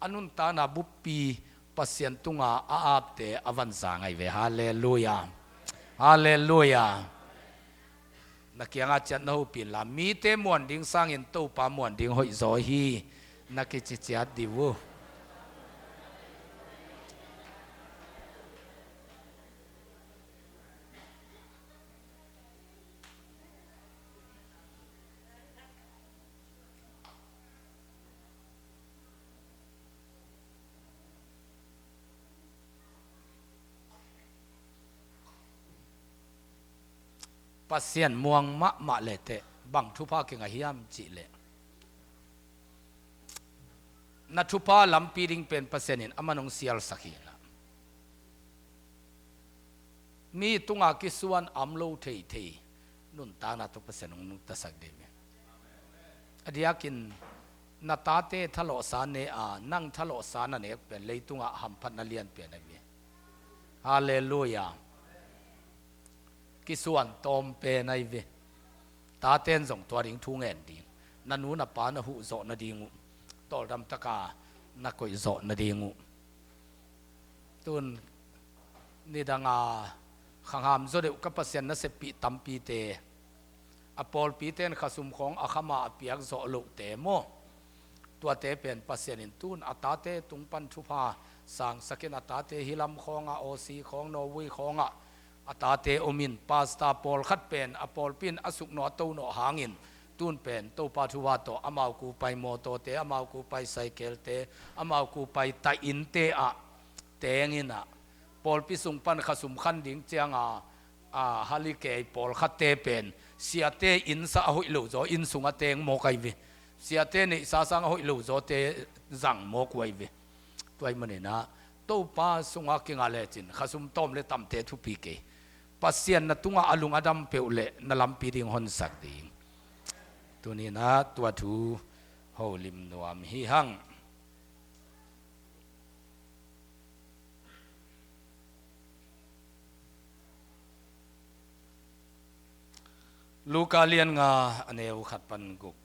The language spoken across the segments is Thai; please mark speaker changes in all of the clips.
Speaker 1: anun ta na bupi pasien tunga aapte avanza ngai ve hallelujah hallelujah nakianga chat no pin la mi te mon ding sang in to pa mon ding hoi zo hi nakichi chat diwu pasien muang ma le te bang thupa ke nga hiam chi le na thupa lampi ring pen pasien in amanong sial sakina mi tunga kisuan amlo thei thei nun ta na to pasien nung ta sak de me adiakin na ta te thalo sa ne a nang thalo sa na ne pen le tunga ham phat na lian pen ai me hallelujah kisuan tom pe nai ve ta ten zong to ring thu ngen ding nanu na pa na hu zo na dingu tol dam taka na koi zo na dingu tun ni danga khangam zo de ka pasien na se pi tam pi te apol pi ten khasum khong akhama apiak zo lo te mo tua te pen pasien in tun atate tungpan thupa sang sakin atate hilam khonga osi khong no wi khonga atate omin pasta pol khat pen apol pin asuk no to no hangin tun pen to pa thuwa to amau ku pai moto te amau ku pai cycle te amau ku pai ta in te a tengina pol pi sung pan khasum khan ding chianga a halike pol khat te pen siate in sa hoi lo zo in sunga teng mo kai vi siate ni sa sang hoi lo zo te zang mo kwai vi toy mane na to pa sunga kinga le chin khasum tom le tam te thu pi ke pasien na tunga alung adam peule na lampi ding hon sak ding tuni na tua thu holim nuam hi hang luka lian nga aneu khat pan guk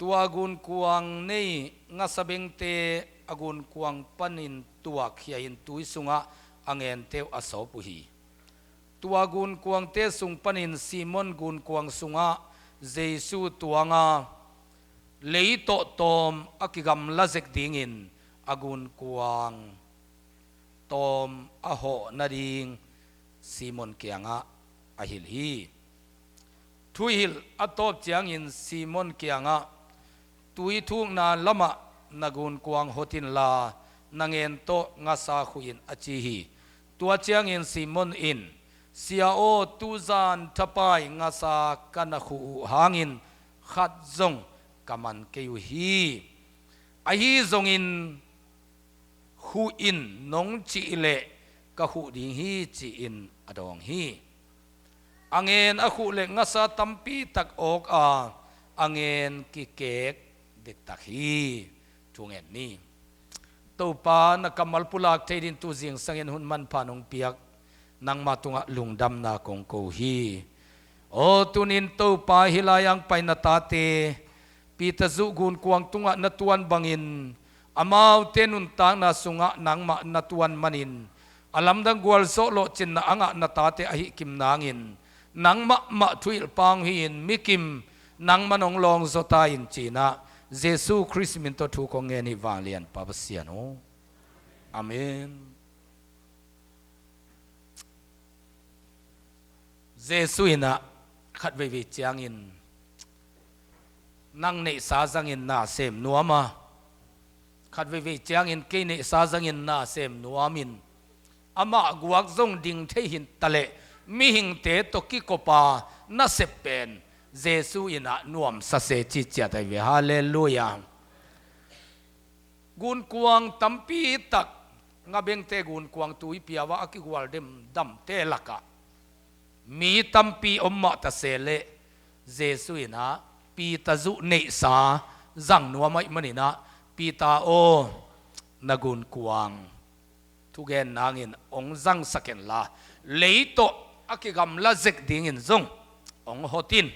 Speaker 1: tua gun kuang nei nga sabeng te agun kuang panin tua khia in tuisunga angen teu aso puhi tua gun kuang te sung panin simon gun kuang sunga jesu tuanga leito tom akigam lazek dingin agun kuang tom aho nading simon kianga ahil hi thuihil atop chiang in simon kianga tui thung na lama nagun kuang hotin la nangen to nga sa khuin achi hi tua chiang in simon in sia o tuzan thapai nga sa kana khu hangin khat zong kaman keu hi a hi zong in hu in nong chi le ka hu ding hi chi in adong hi angen a khu le nga sa tampi tak ok a angen ki kek dik tak hi thungen ni to pa na kamal pulak theidin tu jing sangin hun man phanong piak nang matunga lungdam na kong ko hi o tunin to pa hilayang paina tate pita zu gun kuang tunga natuan bangin amau tenun tang na sunga nang ma natuan manin alam dang gwal so lo chin na anga na tate ahi kim nangin nang ma thuil pang hin mikim nang manong long zota in china jesu christ min to thu ko nge ni walian papasiano amen jesu ina khat ve ve chiang in nang nei sa jang in na sem nuama khat ve ve chiang in ke nei sa jang in na sem nuamin ama guak zong ding the hin tale mi hing te to ki kopa na sepen jesu ina nuam sa se chi cha dai ve hallelujah gun kuang tampi tak nga beng te gun kuang tui piawa akigwal dem dam te laka mi tampi omma ta sele jesu ina pi ta zu nei sa zang nuamai manina pi ta o nagun kuang thugen nangin ong zang saken la leito aki gam la zek ding in zong ong hotin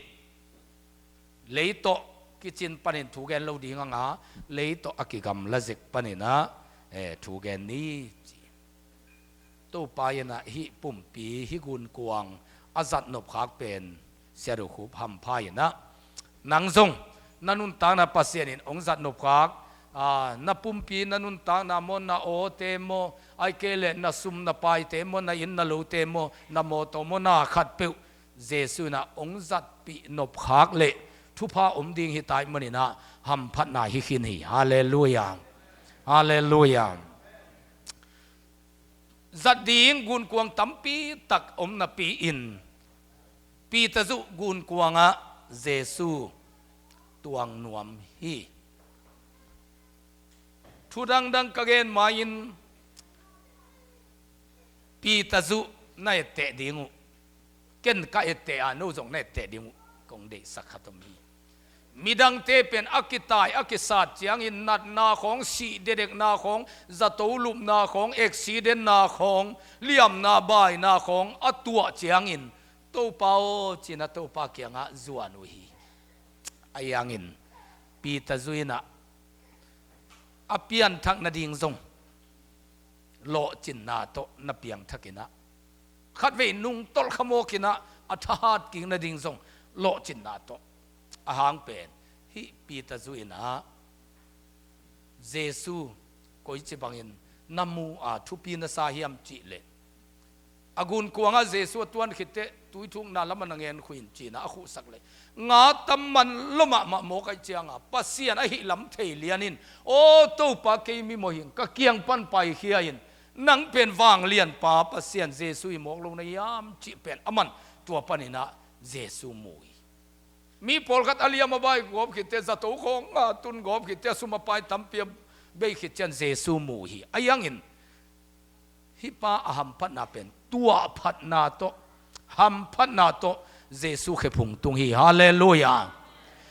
Speaker 1: leito kitchen panin thugen lo ding anga leito aki gam la zek panina thugen ni to payana hi pumpi hi gun kuang azat nop khak pen Sia Do Khup ham phayana nang zong nanun ta na pasien in ong zat nop khak na pumpi nanun ta na mon na o te mo ai kele na sum na pai te mo na in na lo te mo na mo to mo na khat pe Jesu na ong zat pi nop khak le thu pha ding hi tai mani na ham phat na hi khin hi hallelujah hallelujah zat ding gun kuang tampi tak na pi in pi ta zu gun kuanga Jesu tuang nuam hi thudang dang kagen main pi ta zu na te dingu ken ka ete anu jong na te dingu kong de sakhatom hi midang te pen akitai akisat chiang in nat na khong si dedek na khong zatolup na khong accident na khong liam na bai na khong atua chiang in to pao china to pa kyanga zuanu hi ayang in pi ta zuina apian thak na ding zong lo chin na to na piang thakina khat ve nung tol khamo kina athat king na ding zong lo chin na to ahang pen hi pi ta zuina Jesu koi chi bangin namu a thupi na sa hiam chi le agun kuanga Jesu tuan khite tui thung na lam nangen khuin chi na khu sak le nga tam man loma ma mo kai chianga pasian a hi lam thei lianin o to pa ke mi mo hin ka kiang pan pai khiain nang pen wang lian pa pasian Jesu i mok lo na yam chi pen aman tua panina Jesu mui mi polkat alia mabai gop khite za to khong nga tun gop khite suma pai tampia be khichen Jesu mui ayang in hi pa aham phat na pen tua phat na to ham phat na to Jesu khe phung tung hi hallelujah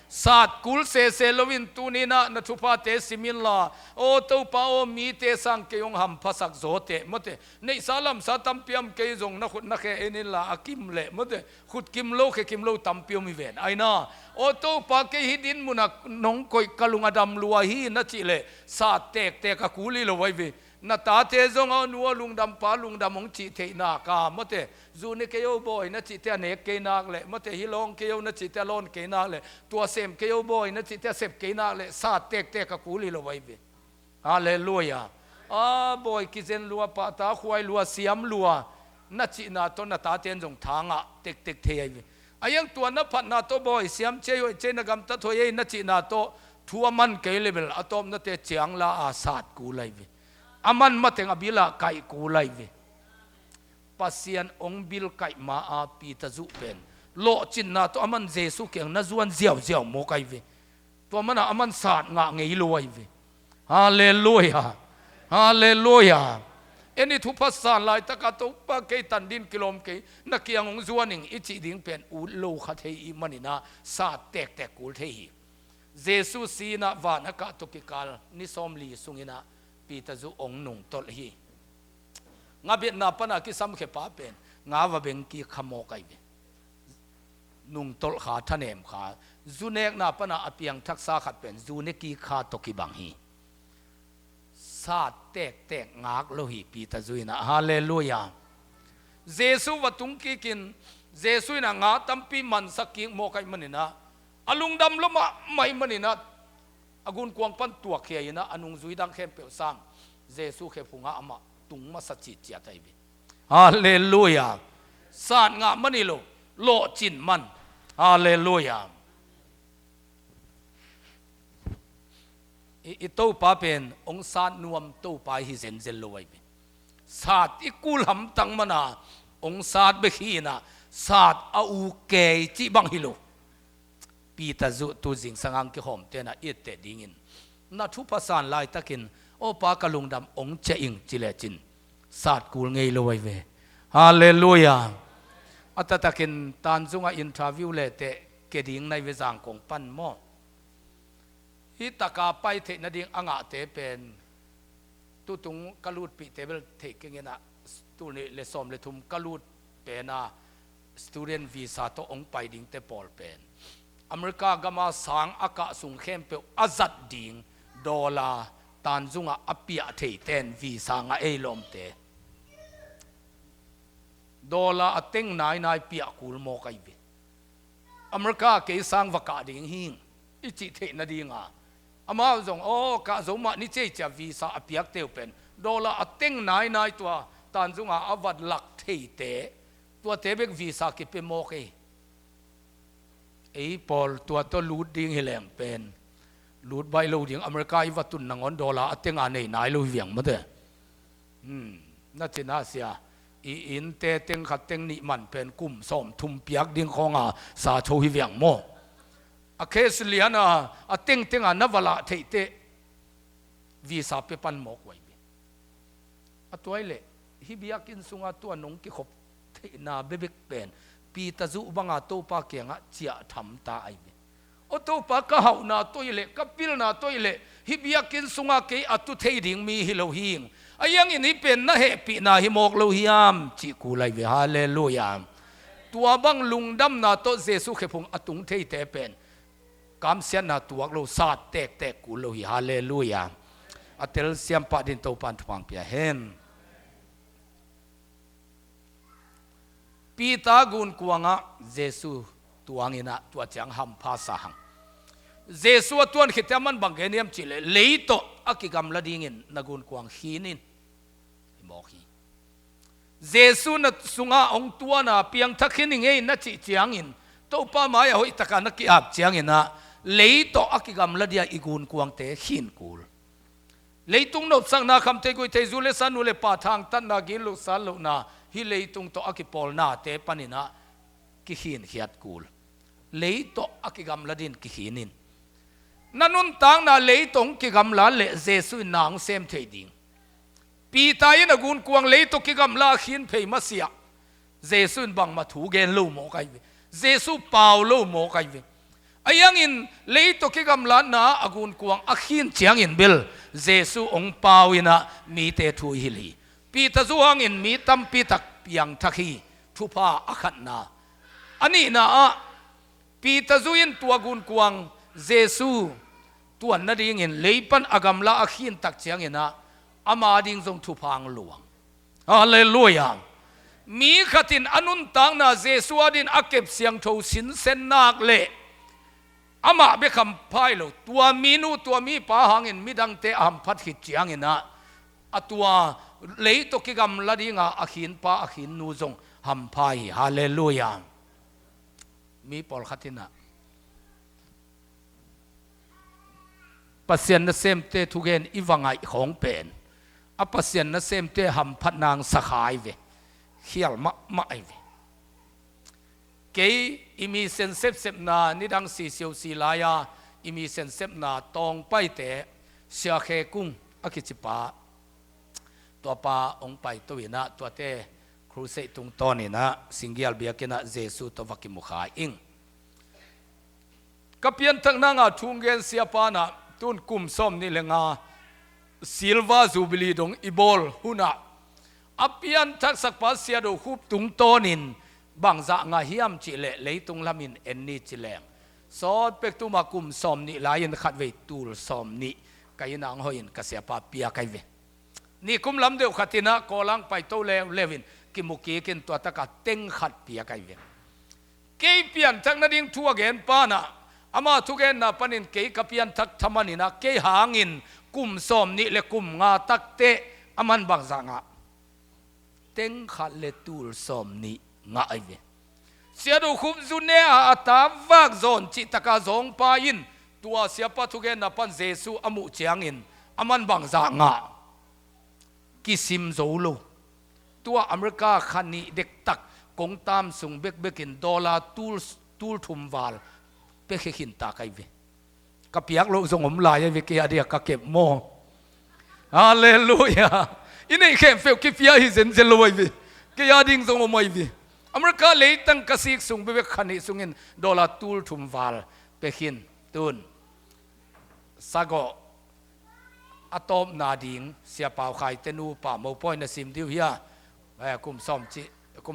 Speaker 1: sat kul se lovin tunina na thupa te simin la o to pa o mi te sang ke yong ham phasak zote mote nei salam sa tampiam ke jong na khut na khe enin la akim le mote khut kim lo khe kim lo tampiam mi ven aina o to pa ke hidin munak nong koi kalung adam lua hi na chi le sa tek tek ka kuli lo wai ve na ta te zong a nuwa lungdam pa lungdam ong chi the na ka mote zu ne ke yo boy na chi te ne ke nak le mote hilong ke yo na chi te lon ke na le tua sem ke yo boy na chi te sep ke na le sa tek tek ka kuli lo wai be hallelujah boy ki zen lua pa ta khwai lua siam lua na chi na to na ta ten jong thanga tek tek the ai ayang tua na phat na to boy siam che yo che na gam ta thoi na chi na to thua man ke level atom na te chiang la a sat ku lai be aman mateng abila kai kulai ve pasian ong bil kai ma a pi ta zu pen lo chin na to aman Jesu keng na zuan ziaw ziaw mo kai ve to mana aman sat nga ngei loi ve hallelujah hallelujah eni thu pasan lai ta ka to pa ke tan din kilom ke na kiang ong zuaning ichi ding pen u lo kha thei i manina sa tek tek kul thei Jesu sina wa na ka to ki kal ni som li sungina pi ta zu ong nung tol hi nga bit na pana ki sam khe pa pen nga wa beng ki khamo kai be nung tol kha thanem kha zunek na pana apiang thak sa khat pen zune ki kha to ki bang hi sa tek tek ngak lo hi pi ta zuina hallelujah Jesu watung ki kin Jesu na nga tampi man saking mo kai manina alungdam loma mai manina agun kuang pan tuak khia ina anung zuidang khem pe sang Jesu khe phunga ama tung ma sachi chia tai bi hallelujah san nga mani lo chin man hallelujah i to pa pen ong san nuam to pa hi zen zel lo wai bi sat ikul ham tang mana ong sat be khina sat a u ke chi bang hi lo pi ta zu tu jing sangang ki hom te na it te dingin na thu pasan lai takin o pa kalungdam ong che ing chile chin sat kul ngei lo wai ve hallelujah atatakin tanzunga interview le te ke ding nai ve jang kong pan mo hi taka pai the na ding anga te pen tu tung kalut pi tebel the kengena tu ne le som le thum kalut pe na student visa to ong pai ding te pol pen America gama sang aka sung khem pe azat ding dollar tanzunga apia thei ten visa nga elom te dollar ateng nai pia kul mo kai bi America ke sang vaka ding hing ichi thei na dinga ama zong o ka zoma ni che cha visa apiak teu pen dollar ateng nai tua tanzunga avat lak thei te tua tebek visa ki pe mo ke ei pol tua to lut ding hileng pen lut bai lo ding America i watun nangon dollar ateng anei nai lo viang ma de na china sia i in te teng khat teng ni man pen kum som thum piak ding khonga sa tho hi viang mo a case liana ateng tenga navala theite visa pe pan mo kwai bi atoile hi biakin sunga tu anong ki khop na bebek pen pi ta zu banga to pa kenga chia tham ta ai be o to pa ka hau na toile ka pil na toile hi biakin sunga ke atu thei ding mi hi lo hing ayang in hi pen na he pi na hi mok lo hiam chi ku lai ve hallelujah tua bang lungdam na to jesu khepung atung thei te pen kam sian na tuak lo sa tek ku lo hi hallelujah atel siam pa din to pan thwang pia hen Pita gun kuanga Jesu tuangina tua chang ham pha sahang Jesu tuan khitaman bangeniam chile leito akigam ladingin nagun kuang hinin mohi Jesu na sunga ong tuana piang thakhining ei na chi chiangin to pa mai hoi taka na ki ap chiangina leito akigam ladia igun kuang te hin kul leitung no sang na kham te goi te zule sanule pa thang tan na gin lu sal lu na hi leitung to akipol na te panina ki hin hiat kul leito akigam ladin ki hinin nanun tang na leitong ki gam la le jesu nang sem theding pi tai na gun kuang leito ki gam la hin phei masia jesu bang ma thu gen lo mo kai jesu pau lo mo kai ayang in leito ki gam la na agun kuang akhin chiang in bil jesu ong pau ina mi te thu hili pi ta zuang in mi tam pi tak piang thakhi thupa akhat na ani na a pi ta zuin tuagun kuang jesu tuan na ding in leipan agam la akhin tak chiang ina ama ding zong thupang luang hallelujah mi khatin anun tang na jesu adin akep siang tho sin sen nak le ama be kham phai lo tua minu tua mi pa hangin midang te am phat hi chiang ina atua leito ki gam ladinga akhin pa akhin nu zong ham phai hallelujah mi pol khatina pasien na sem te thugen iwangai khong pen a pasien na sem te ham phat nang sakhai ve khial ma ai ve ke imi sen sep na nidang si siu si laya imi sen sep na tong pai te sia khe kung akichipa to pa ong pai to ina to te Crusade tung toni na singial biakina Jesu to vakimukha ing kapian thang na nga thungen sia pa na tun kum som ni lenga silva jubilee dong ibol huna apian thak sak pa sia do khup tung tonin bangza nga hiam chi le leitung lamin enni chileng sot pek tu ma kum som ni lain khat ve tul som ni kaina ang hoin kasia pa pia kai ve ni kum lam deu khatina kolang pai to le levin kimuki kin to taka teng khat pia kai ve ke pian thak na ding thu again pa na ama thu gen na panin ke kapian thak thamani na ke hangin kum som ni le kum nga takte aman bangza nga teng khat le tul som ni nga ai ve sia do khup zune ata vak zon chi taka zong pa in tua sia pa thu gen na pan Jesu amu chiang in aman bangza nga kisim zolo tua America khani dek tak kong tam sung bek bekin dollar tul thum wal pe khin ta kai ve kapiak lo zong om lai ve ke adia ka kep mo hallelujah inei khem fe ki pia hi zen zel loi ve ke ya ding zong om mai ve America le tang kasik sung be khani sungin dollar tul thum wal pe khin tun sago atom na ding sia pau khai tenu pa mo point na sim diu hia kum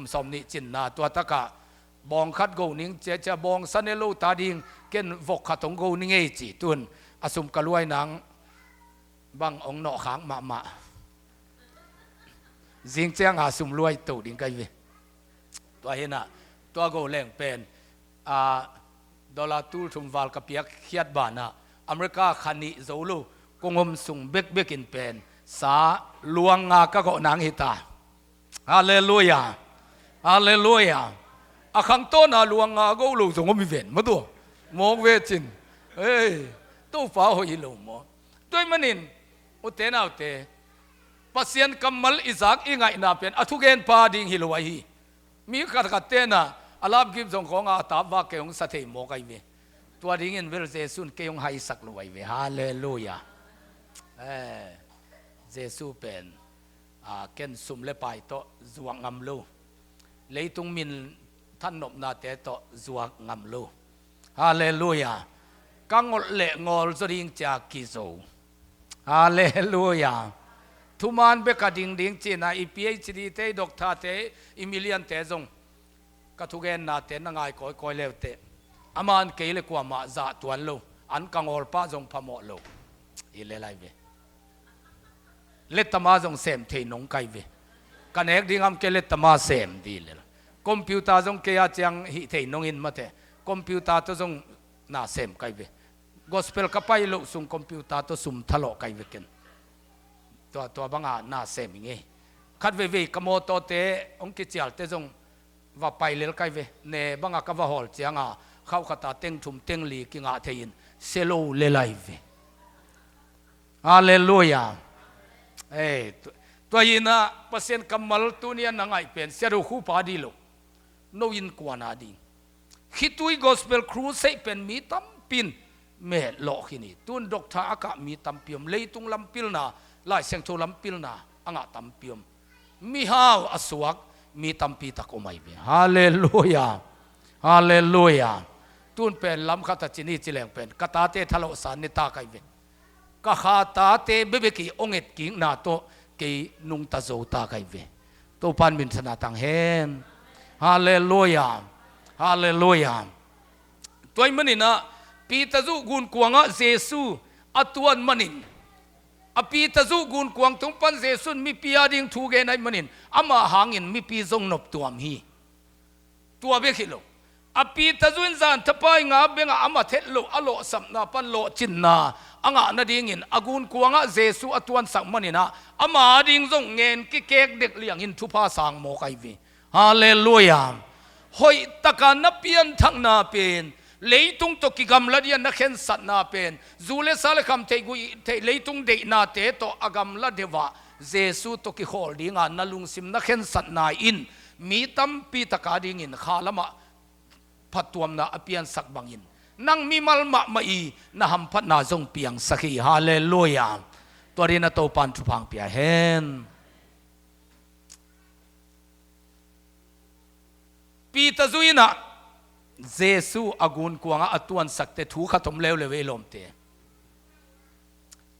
Speaker 1: som ni chin na tua taka บองคัดโกนิ่งจะบองสันเนโลตาดิงเกนวกขัดตงโกนิ่งจีตุนอสุมกะลวยนังบังองนอขางมาจิงเจียงอาสุมรวยตูดิ่งไกเวตัวเห็นน่ะตัวโกแรงเป็นดอลลาร์ตูทุมวาลกับเปียกเขียดบานะอเมริกาขันนิโซลูกงมสุงเบกอินเป็นสาลวงงากะโกนางฮิตาฮาเลลูยาฮาเลลูยาอาขังต้นอาลวงงาโกลูสงมีเวนมาตัวมองเวจินเอ้ยตู้ฟ้าหอยลงมอด้วยมันนินอุเทนเอาเตปัสยันกัมมัลอิซักอิงไงนาเป็นอทุเกนปาดิ่งฮิลวะฮีมีกัดเตนะอาลาบกิมส่งของอาตาบว่าเกยงสัตย์โมกัยเวตัวดิ่งเงินเวลเจสุนเกยงไฮสักลวยเวฮาเลลูยาเจสุเป็นเกนสุมเลไปโตจวงงำลูเลยตุงมินท่านนบนาเตโตจวงงำลูฮาเลลูยากังเลงอลจริงจากกิโซฮาเลลูยาทุมานเบกดิ่งจีน่าอีพีเอชดีเตด็อกเตอร์เตอิมิเลียนเตจงกัทุเกนนาเตนง่ายคอยเลวเตอามันเกยเลกว่ามาจ่าตัวนลูอันกังอลป้าจงพมอลูอีเลไลเวเลตมาจงเซมเทนงไกเวกันเอกดิ่งamเกเลตมาเซมดีเลยคอมพิวเตอร์จงเกียจังฮิเทนงอินมาเตคอมพิวเตอร์ตัวจงน่าเซมไกเวกอสเปลกับไปลูกสุงคอมพิวเตอร์ตัวสุมทะเลาะไกเวกันตัวบังอาน่าเซมิงเงคัดเวกโมโตเตองกิจยลเตจงว่าไปเลลไกเวเนบังอากว่าฮอลเจียงเข้าขตาเต็งทุมเต็งลีกิงอาเทียนเซโลเลไลเวฮาเลลูยาตัวยินะเปอร์เซ็นต์กำมัลตัวนี้นังไงเป็นเสียดูคู่ปาดีโลโนยินกวานาดีคิดตุยกอสเปลครูเซเป็นมีตั้มปินเมลโลกินีตุนด็อกเตอร์อากามีตั้มเปียมเลยตุงลำปิลนาไล่เสียงโทลำปิลนาอ่างตั้มเปียมมีฮาวอสวกมีตั้มปีตะกุไม่เบฮาเลลูยาฮาเลลูยาตุนเป็นลำขัดจินีจิเลงเป็นกตาเตทะเลสานนิตาไกเวก็ขาตาเตเบเบกีองเอ็ดกิงนาโตกีนุงตาโจตาไกเวตัวพันมินสนาตังเฮนฮาเลลูยาฮาเลลูยาตัวมันนี่นะปีตาจูกุนกวงะเจซูอัตวันมันนินอปีตาจูกุนกวงตรงปันเจสุนมีปีอาดิงทูเกนไอมันนินอามาหางินมีปีจงนบตัวมฮีตัวเบกิโลอปีตาจูนจานทปายงาเบงอามาเทโลอโลสัมนาปันโลจินนาอ่างนาดิ่งินอากุนกวงะเจซูอัตวันสักมันนินะอามาดิ่งจงเงินกิเกกเด็กเลี้ยงหินทุพาสังโมไกวีฮาเลลูยาหอยตะการนับเปียนทั้งนาเป็นเลยตุงตกิกรรมละเดียนนักเห็นสัตนาเป็นจูเลสาเลคำเทกุเทเลยตุงเดนาเตโตอากรรมละเดวะเจสุตกิฮอลดิงานนลุงซิมนักเห็นสัตนาอินมีตั้มปีตะการดิงินข้าละมะพัดตัวมนาอเปียนสักบังอินนั่งมีมัลมะมาอีนะฮัมพัดนาจงเปียงสักีฮาเลลูยาตัวนี้นะโตปันทุพังเปียเฮนปีตะจุยนะเจสุอากุนกวงอัตวันสักเตถูขตมเลวเลวลมเต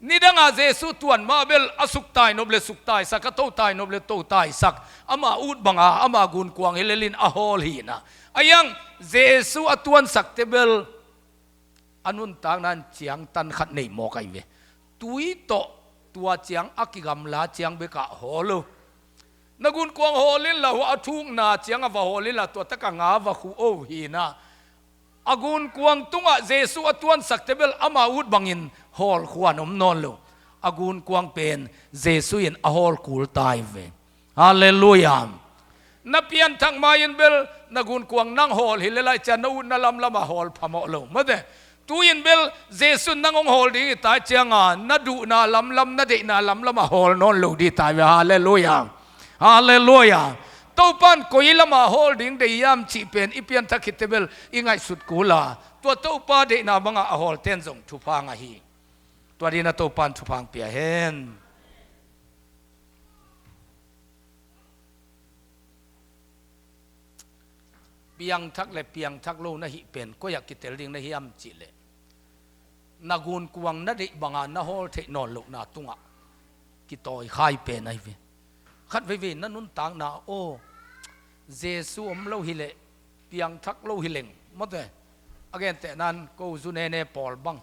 Speaker 1: นี่ดังอาเจสุตวนมาเบลอสุกตายนบเลสุกตายสักโตตายนบเลโตตายสักอามาอุดบังอามากุนกวงเฮเลลินอโฮลฮีนะอายังเจสุอัตวันสักเตเบลอนุนตางนั้นเจียงตันขัดในโมกัยเวตุยโตตัวเจียงอักิกำลาเจียงเบกะโฮโลนักุนกวงโฮลินละหัวทุ่งนาเจียงอวโฮลินละตัวตะกังอาวะคูโอฮีนะอากุนกวงตุงะเจสุอัตวันสักเตเบลอามาอุดบังอินฮอลขวานอมนอนโลอากุนกวงเป็นเจสุอินอฮอลคูลตายเวฮาเลลูยานับเพียนทั้งมายินเบลนักุนกวงนั่งฮอลฮิเลไลจันนูนลำละมาฮอลพะมอโลมาเดตูยินเบลเจสุนั่งองฮอลดีตายเจียงานัดูนาลำนัดเดนาลำละมาฮอลนอนโลดีตายเวฮาเลลูยาฮาเลลูยาตัวปันกุยละมาโฮลดิ้งเดียมจีเป็นอีเปียนทักคิดเบลอิงไงสุดกูลาตัวตัวปาเดนาบังอาโฮลเทนซงทุพังอาฮีตัวดีนะตัวปันทุพังเปียเฮนเปียงทักและเปียงทักโลนะฮิเป็นก็อยากกิเตลดิ้งนะฮิยมจีเลนากุนกวงนัดบังอานาโฮลเทนอนลุกนาตุงะกิตอยขายเป็นไอเวขัดเวนั่นนุนต่างนาโอเจสุอมเล่าฮิเล ปียงทักโลหิเลงมัดเลยอเกนแต่นั้นก็จูเนเนปอลบัง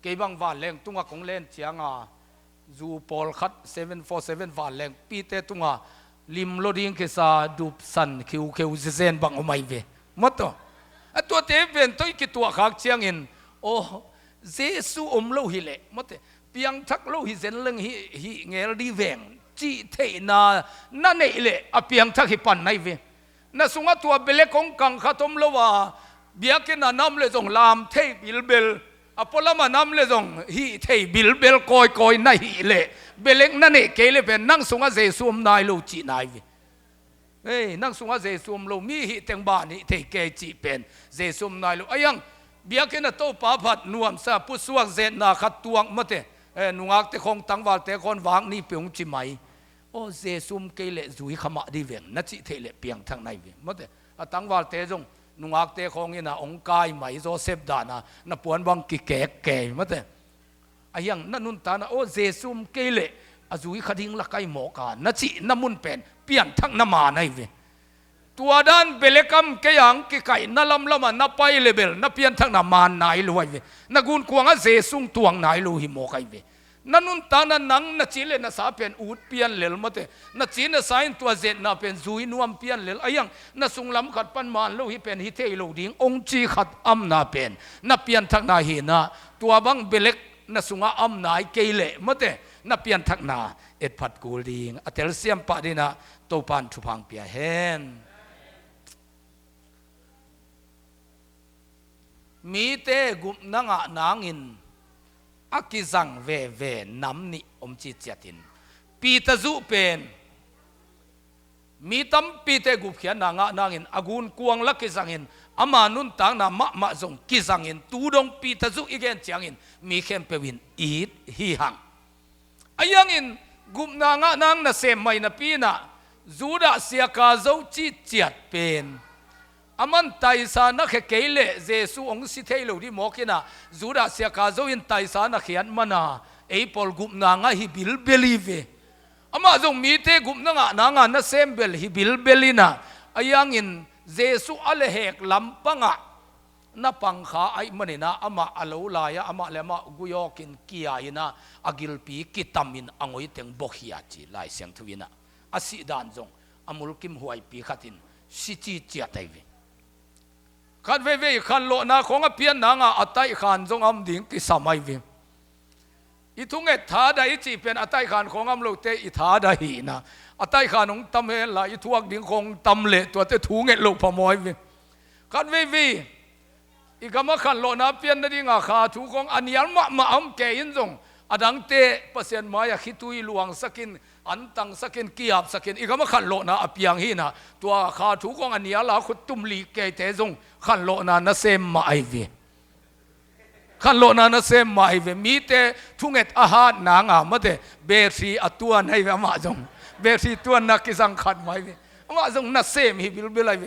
Speaker 1: เกี่ยบังวันเลงตุงกงเล่นเชียงจูปอลคัด747วันเลงปีเตตุงลิมโลดิ้งเคสาดูสันคิวเซนบังอไม่เวมัดตัวเทเป็นตัวกิตัวขักเชียงอินโอ้เจสูโลหิเลมัดเปียงทักโลหิเซนเลงฮิเงลดีเวงจีเทนานั่นเองเลยอเปียงทักฮิปันในเวน่ะสุงะตัวเบลกงกังขัดมโลว่าเบียกินน้ำเลยจงลามเทบิลเบลอพอลมาน้ำเลยจงฮิเทบิลเบลคอยในฮิเลเบลกนั่นเองเกลเป็นนั่งสุงะเจสูมนายโลจีนายเวเฮ้ยนั่งสุงะเจสูมโลมีฮิเตงบ้านฮิเทเกจีเป็นเจสูมนายโลไอ้ยังเบียกินโตป้าพัดนวมซาพุสวกเจนาขัดตวงมาเตนุงักเตคงตังวาลเตคนวางนี่เปียงจิไหมโอ้เจสุมเกลจุยขมาดีเวงนัดจิเทเลเปียงทางในเวงมัดตังวาลเตจงนุงักเตคงอินะองกายไหมโจเซฟดานะนับปวนบังกิแก่มัดไอ้ยังนั่นนุนตานะโอ้เจสุมเกลจุยขดิ้งละไกหมอกานัดจิน้ำมุนเป็นเปียงทางน้ำมาในเวงตัวด้านเบลกัมเกียงกิไก่นั่ลำละมันนับไปเลเบลนับเปียนทางน้ำมันไหนรวยเวนักกุนควงเจสุงตวงไหนรูหิโมไกเวนั่นนุนตานันนังนัดจีเลนัสาเป็นอูดเปียนเลลมาเตนัดจีนสายตัวเจนนับเป็นจุยนวมเปียนเลลไอ้ยังนัดสุงลำขัดปันมันโลหิเป็นฮิเทโลดิ้งองจีขัดอัมนาเป็นนับเปียนทักนาหินะตัวบังเบลกนัดสุงอัมนายเกเลมาเตนับเปียนทักนาเอ็ดผัดกูลิงอัตเตลเซียมปะดินะโตปันทุพังเปียเฮนมีเตกุมนังนางอินอากิจังเวน้ำนิอมจิตเจตินปีตะจุเป็นมีตั้มปีเตกุบเขียนนางอินอากุนกวงลักกิจังอินอามานุนต่างนามะจงกิจังอินตูดงปีตะจุอีกเกนเจียงอินมีเข้มเปวินอีดฮีหังอายังอินกุมนางน่ะเสมไม่น่ะปีน่ะจูดาเสียกาโจจิตเจตเป็นอามันไตสานักเกลเลเจสุองสิเทโลดิโมกินะจูดาเสียกาโจอินไตสานักเขียนมานาเอปอลกุมนางฮิบิลเบลีเวอามาจงมีเตกุมนางน่ะเซมเบลฮิบิลเบลีนะอายังอินเจสุอัลเฮกลำปังะนับปังขาไอมันนี่นะอามาอัลลายะอามาเลมากุยอกินกิยาอินะอากิลปีกิตามินอังอยเตงบกฮิอาจิลายเสียงทวินะอาศิดานจงอามุลกิมหวยปีขัดินสิจิเจียไตเวขันเวขันโลนาของเพียนนางอัตไตขันจงอัมดิ่งกิสมัยเวอีทุงเอท้าได้จีเป็นอัตไตขันของอัมโลเตอีท้าได้หีนะอัตไตขันของตำเฮลอีทวกดิ่งของตำเละตัวเตทุงเอโลพมอยเวขันเวอีกมาขันโลนาเพียนนั่นดิ่งขาถูของอันยันมาอัมเกยินจงอดังเตเปอร์เซ็นต์มาอยากคิดตุยหลวงสกินอันตังสกินกียบสกินอีกมาขันโลนาอภิยังฮีนะตัวขาถูของอันยันลาขุดตุมลีเกยเตจงขันโลนานะเซมมาไอเวขันโลนานะเซมมาไอเวมีเตทุงเอ็ดอาหารนางมาเตเบรีอัตัวในเวมาจงเบรีตัวนักกิสังขัดมาไอเวมาจงนะเซมฮิบิลเบลไอเว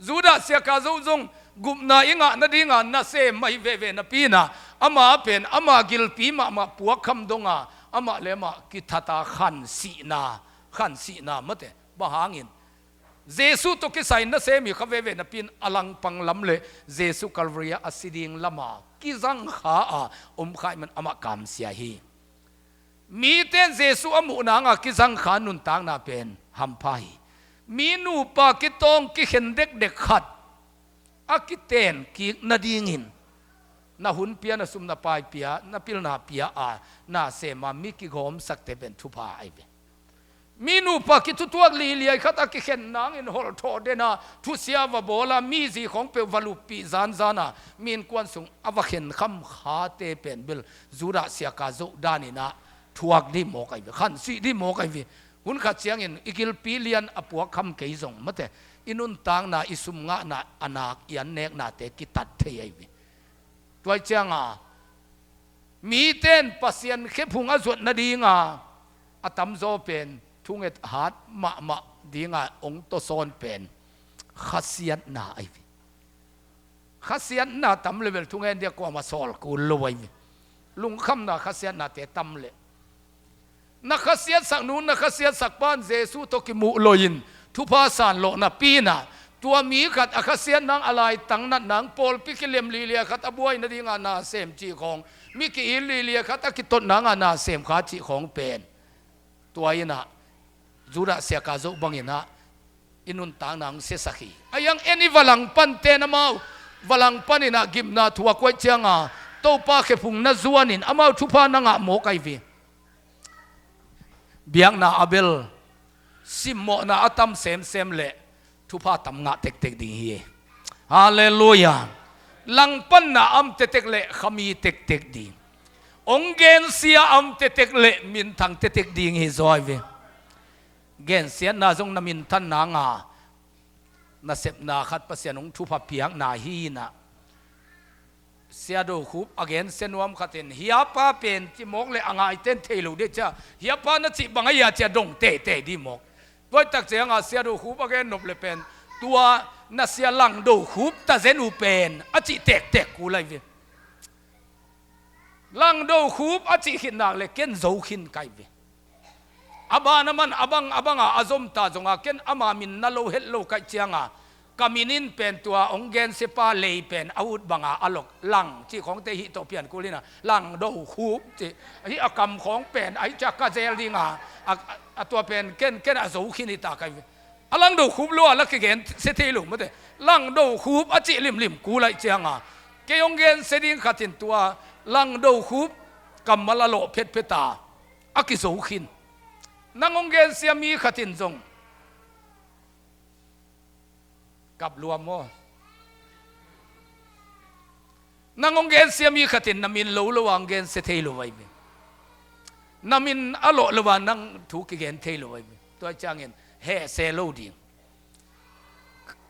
Speaker 1: จูดาเสียกาจงกุมนาอิงะนาดิงะนะเซมไม่เวนะปีนะอามาเป็นอามากิลปีมาปวกคำดงอามาเลมากิทัตาขันสีนามาเตบะหางินเจสุตุกิไซนะเซมิขเวนะปีนอลังปังลำเลเจสุคัลวารีอสิดิงละมากิจังขาขายมันอามากามเสียฮีมีเต้นเจสุอมุนางกิจังขานุนตางนาเป็นฮัมพายมีนูปากิตองกิเห็นเด็กขัดอากิเตนกินาดีงินนาหุนเปียนาสุมนาปายเปียนาพิลนาเปียนาเสมามิกิโกมสักเตเป็นทุพาไอเวมีนูปากิทุตัวลีเลียขัดอากิเห็นนางอินฮอลโทเดนาทุเสียวโบลามีสีของเปวาลุปีจานามีนกวนสุงอวะเห็นคำขาเตเป็นเบลจูราเสียกาโจดานินะทวกดิโมกไอเวขันสีดิโมกไอเวหุนขัดเสียงอินอิกิลปีเลียนอปวกคำเกยจงมาเตอินุนตางนาอิสุมงะนาอนาคยันเนกนาเตกิตัดเทียวิตัวเจ้ามีเต้นปัสยันเข้พุงอสุดนาดีงาอตัมโซเป็นทุงเอ็ดหาดมะดีงาองโตโซนเป็นขัสยันนาไอวิขัสยันนาตัมเลเวลทุงเอ็ดเดียกว่ามาสอลกูลวยลุงคำนาขัสยันนาเตตัมเลนักขัสยันสักนู้นนักขัสยันสักบ้านเจสุตกิมุโลยินทุพาสานโลนาปีนา ตัวมีขัดอาคาเซียนนางอะไรตั้งนัดนางโพลพิกิเลมลีเลียขัดอบวยนาดีงานาเซมจีของมิกิอิลีเลียขัดอากิตนางานาเซมขาจีของเป็นตัวยินะจูระเสียกาโจบังยินะอินุนตางนางเสสกีอายังเอ็นี่วลังปันเตนมาววลังปันนะกิมนาทัวกวยเจียงาโตปาเขพุงนาจวนินอามาวทุพานังะโมกไอวีเบียงนาอาเบลซิมโมนาอัตัมเซมเซมเละทุพาตัมงะเต็กเต็กดีเฮฮาเลลูยาลังปันนาอัมเต็กเต็กเละขมีเต็กเต็กดีองเกนเสียอัมเต็กเต็กเละมินทังเต็กเต็กดีเฮจอยเวเกนเสียนาจงนามินทันนางานาเสพนาขัดปัสยานงทุพาเพียงนาฮีนะเสียดูขุบอเกนเซนวมขัดเห็นเฮียป้าเป็นที่มกเลยอ่างไอเต้นเทลูเดจ้าเฮียป้านั่นจิบังไอยาจะดงเตะเตะดีมกด้วยตักเสียงเสียดูขุบอเกนนบเลยเป็นตัวนัสเสียลังดูขุบตาเซนอุเป็นอจิเตะเตะกูเลยเวลังดูขุบอจิขินนักเลยเกนโจขินไกเวอบานามันอบังอาซมตาจงอาเกนอามามินนาโลเฮลโลไกเจียงกามินินเป็นตัวองเกนเซปาเลยเป็นอาวุธบังอาลกลังที่ของเตหิโตเปียนกูลินะลังดูคูบที่ที่อากรรมของเป็นไอจักกะเจลดิงาตัวเป็นเกนอาโซขินิตาไกลังดูคูบลัวลักเกนเซติลุมาเตลังดูคูบอจิลิมกูไลเจียงเกยองเกนเซดิงขัดินตัวลังดูคูบกัมมาลาโลเพตาอากิโซขินนางองเกนเสียมีขัดินจงกับรวมโมนางองเกนเสียมีขัดินนามินโลระวังเกนเสเทลไว้นามินอโลระวังนางถูกเกนเทลไว้ตัวจางเงินเฮเซโลดิ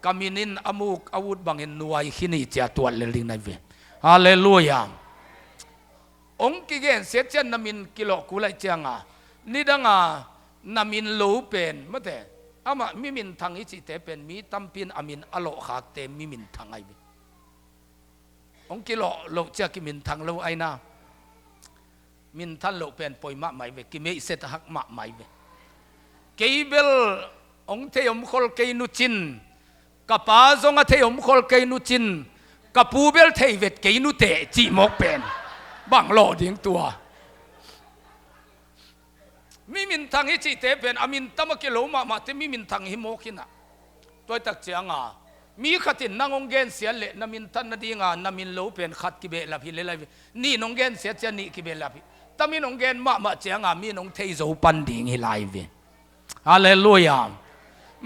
Speaker 1: กามินินอามุกอาวุธบางเงินนวยขินีเจ้าตัวเลลิงในเวฮาเลลูยาองค์กิเกนเสียเจนนามินกิโลกุไลเจียงนี่ดังนามินโลเป็นมาแต่อามามิมินทางอิจิเตเป็นมีตัมปินอามินอโลขากเตมิมินทางไอเวองกิโลโลเจ้ากิมินทางโลไอนามินทันโลเป็นปอยมะไม่เวกิเมอิเซตหักมะไม่เวเกยเบลองเทยมคอลเกยนุจินกับป้าจงเทยมคอลเกยนุจินกับปูเบลเทยเวตเกยนุเตจีมกเป็นบังโลดิ้งตัวมิมินทางฮิจิเตเป็นอามินตะมกิโลมาเตมิมินทางฮิโมกินะตัวตักเจียงมีขัดินนางองเกนเสียเละนามินทันนาดีงานามินโลเป็นขัดกิเบลาพิเลลายนี่นองเกนเสียเจนี่กิเบลาพิตามินองเกนมาเจียงมีนองเทยโจปันดิ่งฮิไลเวฮาเลลูยา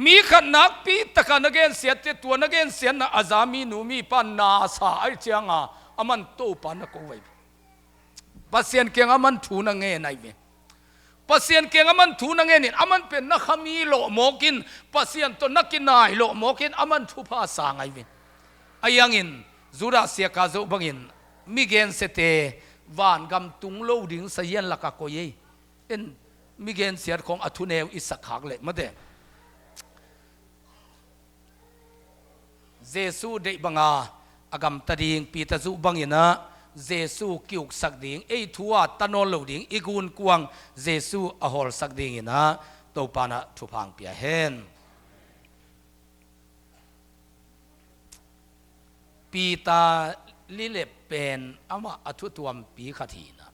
Speaker 1: มีขันนักปีตะกันนเกนเสียตัวนเกนเสียนะอาจามีนูมีปันนาสาไอเจียงอามันโตปันนักเอาไว้ปัสเซียนเกียงอามันถูนังเงนไอเวปัสเซียนเกียงอามันถูนังเงนินอามันเป็นนักขมีโลโมกินปัสเซียนตัวนักกินนายโลโมกินอามันทุพาสางไอเวอายังอินจุราเสียกาโจบังอินมิเกนเสเตวานกำตุงโลดิ่งเสียนลักกะโกเยเอ็นมิเกนเสียของอัทุเนวอิสักหักเลยมาเดเจสูเดบังอากำตะดิงปีตะจุบังอินะเจสูกิวสักดิ่งเอทัวตะนอลโลดิ่งอีกุนกวงเจสูอโหลสักดิ่งอินะตัวปานะทุพังเปียเฮนปีตาลิเลเป็นอามาอัทุตัวมปีขัดีนะ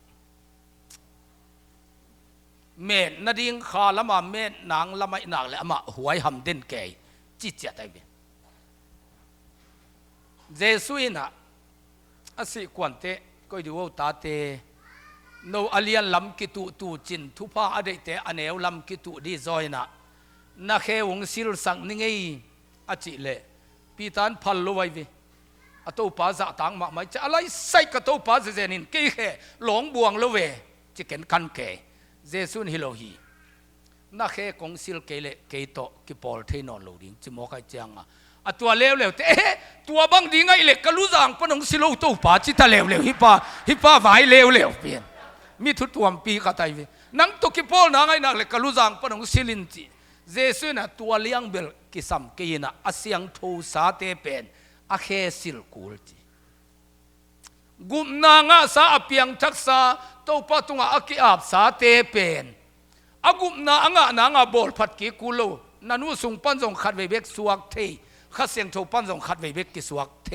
Speaker 1: เมนนาดิงขาละมาเมนนางละไม่นางเลยอามาหวยหำเด่นแก่จิตเจตไอเวเจสุยนะอาศัยกวนเตก็ดูว่าตาเตโนอาเลียนลำกิตุตูจินทุพาอดีตเตอเนวลำกิตุดีจอยนะนักเขวงสิลสังนิงไงอาจิเลปีตันพัลโลไวเวอตัวป้าจะต่างมาไม่จะอะไรใส่กับตัวป้าจะเจนินกี่แค่หลงบวงโลเวจะเก็นกันแก่เจสุนฮิโลฮีนักเขกงสิลเกเลเกโตกิปอลเทนอนโลดิ้งจิโมกไอจังตัวเลวเตะตัวบังดีไงเล็กก็รู้จังปนงสิโลตัวป้าจิตาเลวฮิปาไว้เลวเปลี่ยนมีทุกตัวปีกตายเวนังตุกิปอลนางไงนักเล็กก็รู้จังปนงสิลินจีเจสุนะตัวเลี้ยงเบลกิสัมเกยนะอาเซียงทูสาเตเป็นอาเคสิลกูลจีกุมนางาสาอเปียงทักษาตัวปะตุงอาคิอาบสาเตเป็นอากุมนางาบอลพัดกีกูโลนันุสุงปันจงขัดเวเบกสวกเท ข้าเสียงโทปันส่งขัดไว้เบกกิสวกเท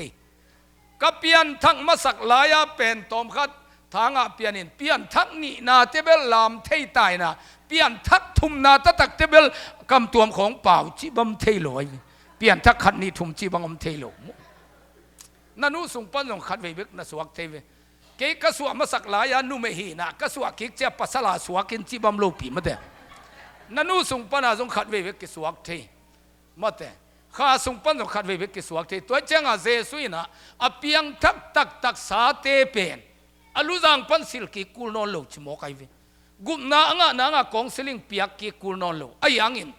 Speaker 1: ก็เปลี่ยนทั้งมาสักลายเป็นตอมขัดทางเปลี่ยนอินเปลี่ยนทักนี่นาเทเบลลามเทตายนะเปลี่ยนทักทุมนาตะตักเทเบลกำตัวของเปล่าจิบัมเทลอยเปลี่ยนทักขัดนี่ทุมจิบัมเทลนั่นนู้ส่งปันส่งขัดไว้เบกนะสวกเทเวเกกสวมาสักลายนุไม่หีนะกสวกิกเจ้าปัสลาสวกินจิบัมโลปีมาเดนั่นนู้ส่งปันส่งขัดไว้เบกสวกเทมาเดข้าส่งปันส่งขัดไว้เบกสวกเทตัวเจ้าเจสุยนะอเปียงทักตักสาเตเป็นอลุจังปันสิลกีกูนอนโลชิโมกไอเวกุมนาอ่ะกองสิลิงเปียกกีกูนอนโลไอยังอิน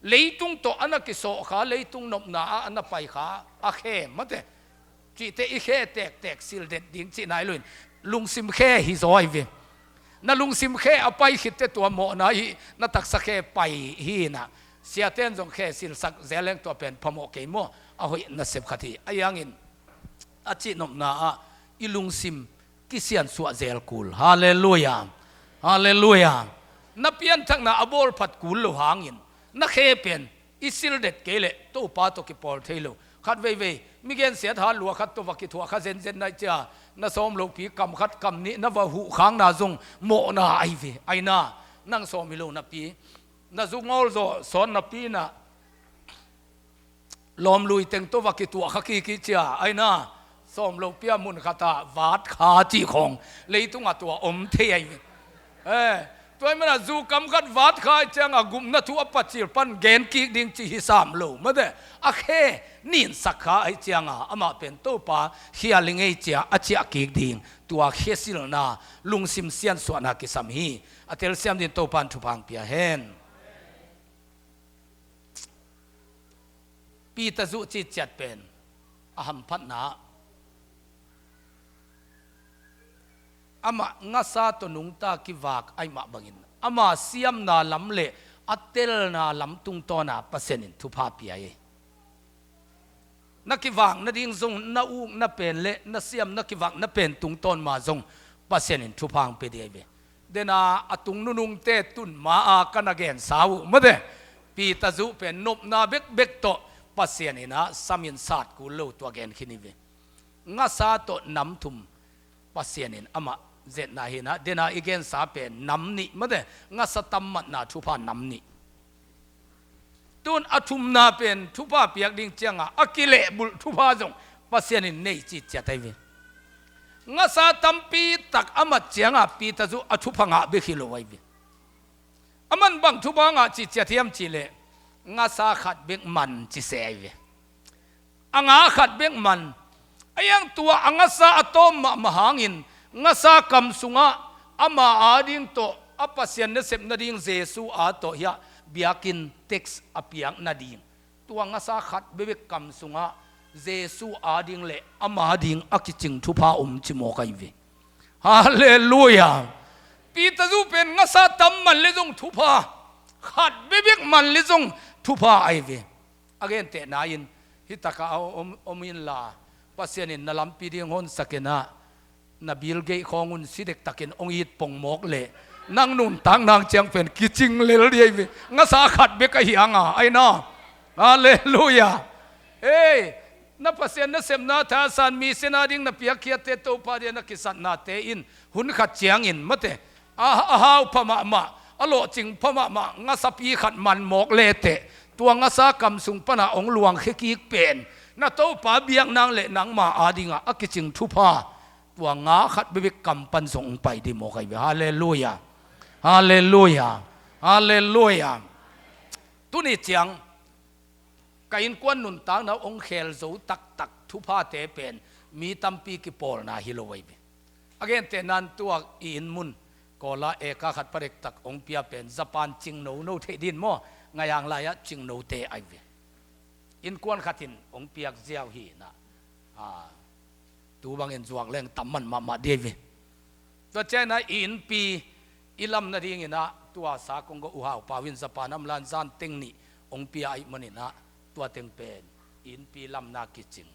Speaker 1: เลยตุงโตอันนั้นกิโซขาเลยตุงนบนาอันนั้นไปขาอาเข้มาเตจีเตอีเข้แตกสิลเด็ดดิ้งจีนายลุยลุงซิมเข้ฮิโซไอเวนั่นลุงซิมเข้เอาไปคิดแต่ตัวโมนะฮีนั่นตักสักเข้ไปฮีนะเสียเต้นจงเข้สิลสักเจริญตัวเป็นพโมเกโมเอาหินั่นเสพขัดีไอยังอินอาจีนบนาอีลุงซิมกิเซียนสวะเซลกูลฮาเลลูยาฮาเลลูยานับเพียนทั้งน่ะอบอลพัดกูลโลหางินนักเขเป็นอิสิลเด็ดเกลโตปาโตกิปอลเทโลขัดเว่ยมิเกนเสียทานหลัวขัดตัววักิทัวขัดเซนนายจ้านัสอมโลปีกำขัดกำนี้นับว่าหูค้างนาจงโมนาไอเวไอนานั่งสอมิโลนับปีนัจุงอลโซสอนนับปีน่ะลอมลุยเต็งตัววักิทัวขัดกิจ้าไอนาสมลงเปียมุนคาตาวาดขาจีของเลยตุงตัวอมเทียตัวมันจูกำกัดวาดขาจังกุมนัทัวปัจจิปันเกณฑ์กิดิ่งจีฮิสามโลมาเดอะเคนินสักขาไอจังอามาเป็นตัวปาเฮียลิงไอจ้าอาเจียกิดิ่งตัวเฮสิลนาลุงซิมเซียนส่วนนักสามีอัตเลเซียมดินตัวปันทุพังเปียเฮนปีตะจุจิตจัดเป็นอาหัมพัฒนาอามางัสาตัวนุงตากิวากไอมาบังอินอามาเสียมนาลำเละอัตเตลนาลำตุงตอนาเปอร์เซ็นต์ทุพาปีไอนักกิวากนัดยิงทรงนัอูนับเป็นเละนักเสียมนักกิวากนับเป็นตุงตอนมาทรงเปอร์เซ็นต์ทุพังไปเดียเวเดนาอตุงนุงเตตุนมาอากันเกนสาวมาเดปีตาจุเป็นนบนาเบกโตเปอร์เซ็นต์นะสามินศาสตร์กูเล่าตัวเกนขินีเวงัสาตัวนำทุมเปอร์เซ็นต์อามาเจน่าเห็นนะเดน่าอีกเกนสาเป็นน้ำนี่มาเดงัสตัมมัดนาทุพาน้ำนี่ตุนอทุมนาเป็นทุพาเปียกดิ่งเจียงอากิเลบุลทุพาจงปัสยานินในจิตเจตายเวงัสตัมปีตักอามัดเจียงอาปีตะจุอทุพังอาเบคิโลไว้เวอามันบังทุพังอาจิตเจติยมจิเลงัสขัดเบกมันจิเสยเวอังอาขัดเบกมันไอ้ยังตัวอังสาอตอมมหางินงัสกำสุงะอามาอาดิงโตอปัสยันเนเซมนาดิงเจสูอาโตเฮียเบียกินเท็กซ์อภิยังนาดิงตัวงัสขัดเบเบกำสุงะเจสูอาดิงเละอามาดิงอักจิงทุพาจิโมกัยเวฮาเลลูยาปีตะจูเป็นงัสตัมมันเลจงทุพาขัดเบเบกมันเลจงทุพาไอเวอเกนเตนายินฮิตากาอมินลาปัสยันินนาลัมปีดิงฮอนสักนานาบิลเกย์ของุนสิเด็กตะกินองยิดปงมกเละนั่งนุ่นตั้งนางเจียงเป็นกิจิงเลเลียวิงัสาขัดเบกะฮิอังไอ้น้าฮาเลลูยาเอ้นับเปอร์เซ็นต์นับเซมนาทาสันมีเสนาดิ่งนับเปียกเคียเตโตปาเดียนักกิสันนาเตอินหุ่นขัดเจียงอินมะเตอาฮาวพม่าอโลจิงพม่างัสปีขัดมันมกเลเตตัวงัสากำสุงปนาองหลวงเขกิกเป็นนาโตปาเบียงนางเละนางมาอาดิงอักกิจิงทุพาตัวงาขัดบิกำปันส่งไปดิโมกัยฮาเลลูยาฮาเลลูยาฮาเลลูยาตุนี่จังกินกวนนุนตางนาองเขลโจตักทุพาเตเป็นมีตัมปีกิปอลนาฮิโลไว้อเกนเตนันตัวอินมุนก็ละเอกขัดปริกตักองเปียเป็นญี่ปุ่นจิงโนเทดินโมงายางลายจิงโนเตไอเวอินกวนขัดินองเปียกเจียวฮีนะตูบางเงินจวกแรงตั้มมันมาเดวิตัวเจ้านะอินปีอิลัมนาดีงินะตัวสากงก็อุหาวปาวินสปานัมลานซานเต็งนี่องเปียไอมันนี่นะตัวเต็งเป็นอินปีลำนากิจิง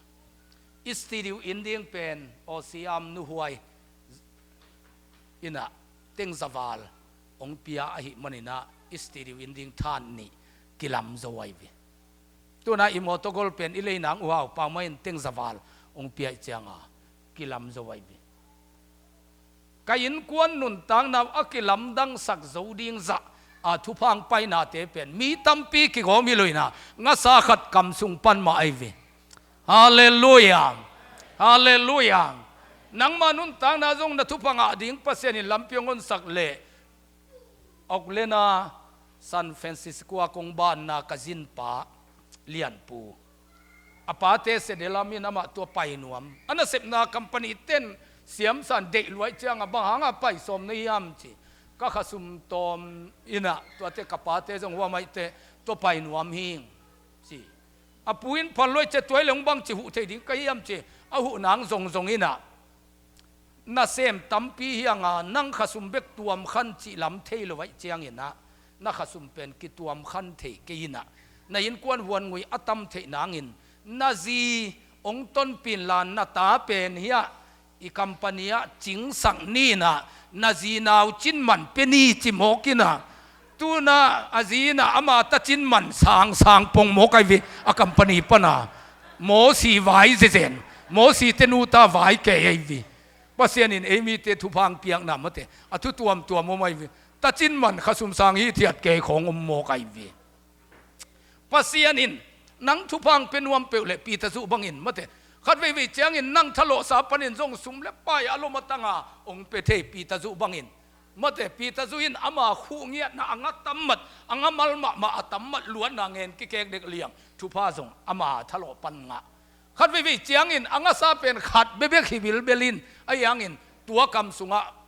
Speaker 1: อิสติดิวอินเดียงเป็นโอซีอัมนุฮวยอินะเต็งสวาลองเปียไอมันนี่นะอิสติดิวอินเดียงท่านนี่กิลัมโจไอวิ ตัวน่ะอิโมตกอลเป็นอิเลนังว้าวป่าไม่เต็งสวาลองเปียจังกิลำจะไว้บีกายินกวนนุนตังนับอักิลำดังสักโจดิงจะทุพังไปนาเตเป็นมีตั้มปีกิโกมีเลยนะงาสาขัดกำสุงปันมาไอวีฮาเลลูยาฮาเลลูยานังมานุนตังนาจงนัทุพังดิ่งปัสยานิลำเพียงอนสักเล่ออกเลนาซานฟรานซิสโกกงบ้านนากาจินป้าเลียนปูอาปาเตเสเดลามีนามาตัวไปนวมอันนั้นเสพนาคัมปานีเต้นเสียมสันเด็กรวยจังบางหางไปสมนิยามจีก็ขสุมตอมอินะตัวเตกปาเตจงว่าไม่เตตัวไปนวมหิงจีอาปุยนพันรวยจะตัวเหลงบางจีหุเทดิก็ยามจีอาหุนางทรงอินะน่าเสมตั้มปีเฮียงนั่งขสุมเบกตัวมขันจีลำเทลไว้เจียงอินะน่าขสุมเป็นกิตัวมขันเทกินะในยินกวนวนงุยอัตัมเทนางอินนาจีองต้นปีนลานนาตาเป็นเฮียอีคัมปานีจิงสังนี่นะนาจีนาวจินมันเป็นนี่จิมหกินะตัวน่ะอาจีน่ะอามาตจินมันสางปงหมกไอวิอาคัมปานีปนะโมสีไว้เจนโมสีเตนูตาไว้แก่ไอวิปัสยานินเอมีเตทุพังเปียงนามเตอทุตัวโมไม่วิตจินมันขสุมสางฮีเทียดแก่ของอมโมกไอวิปัสยานินนังทุพังเป็นวมเปลเลปีตะสุบังอินมาเตขัดไว้วิจังอินนังทะโลสาปนินทรงสุมและป้ายอารมณ์ตังองเปเทปีตะสุบังอินมาเตปีตะสุอินอามาคู่เงียนะอังตัมมัดอังมัลมาตัมมัดล้วนนางเงินกิเกกเด็กเลี้ยงทุพาทรงอามาทะโลปันงะขัดไว้วิจังอินอังซาเป็นขัดเบเบขิบิลเบลินไอยังอินตัวกำสุงะ